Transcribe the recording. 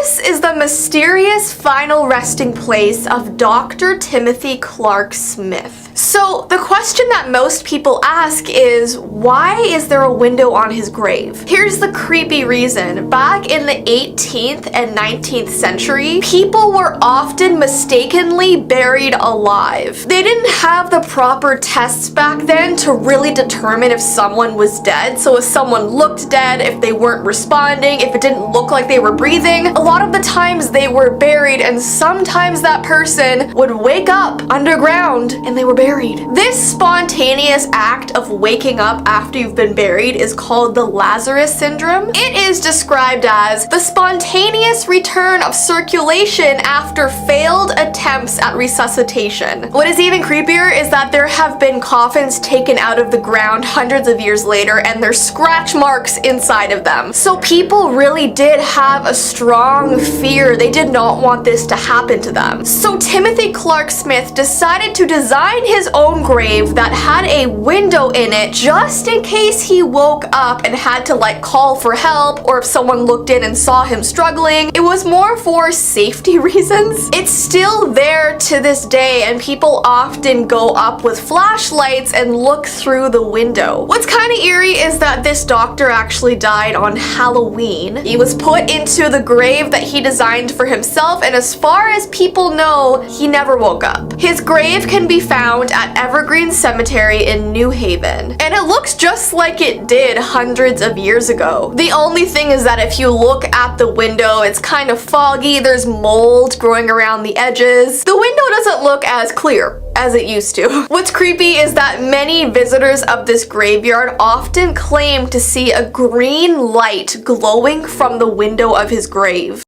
This is the mysterious final resting place of Dr. Timothy Clark Smith. So the question that most people ask is, why is there a window on his grave? Here's the creepy reason. Back in the 18th and 19th century, people were often mistakenly buried alive. They didn't have the proper tests back then to really determine if someone was dead. So if someone looked dead, if they weren't responding, if it didn't look like they were breathing, a lot of the times they were buried, and sometimes that person would wake up underground and they were buried. This spontaneous act of waking up after you've been buried is called the Lazarus syndrome. It is described as the spontaneous return of circulation after failed attempts at resuscitation. What is even creepier is that there have been coffins taken out of the ground hundreds of years later and there's scratch marks inside of them. So people really did have a strong fear. They did not want this to happen to them. So Timothy Clark Smith decided to design his own grave that had a window in it just in case he woke up and had to call for help, or if someone looked in and saw him struggling. It was more for safety reasons. It's still there to this day, and people often go up with flashlights and look through the window. What's kind of eerie is that this doctor actually died on Halloween. He was put into the grave that he designed for himself, and as far as people know, he never woke up. His grave can be found at Evergreen Cemetery in New Haven, and it looks just like it did hundreds of years ago. The only thing is that if you look at the window, it's kind of foggy, there's mold growing around the edges. The window doesn't look as clear as it used to. What's creepy is that many visitors of this graveyard often claim to see a green light glowing from the window of his grave.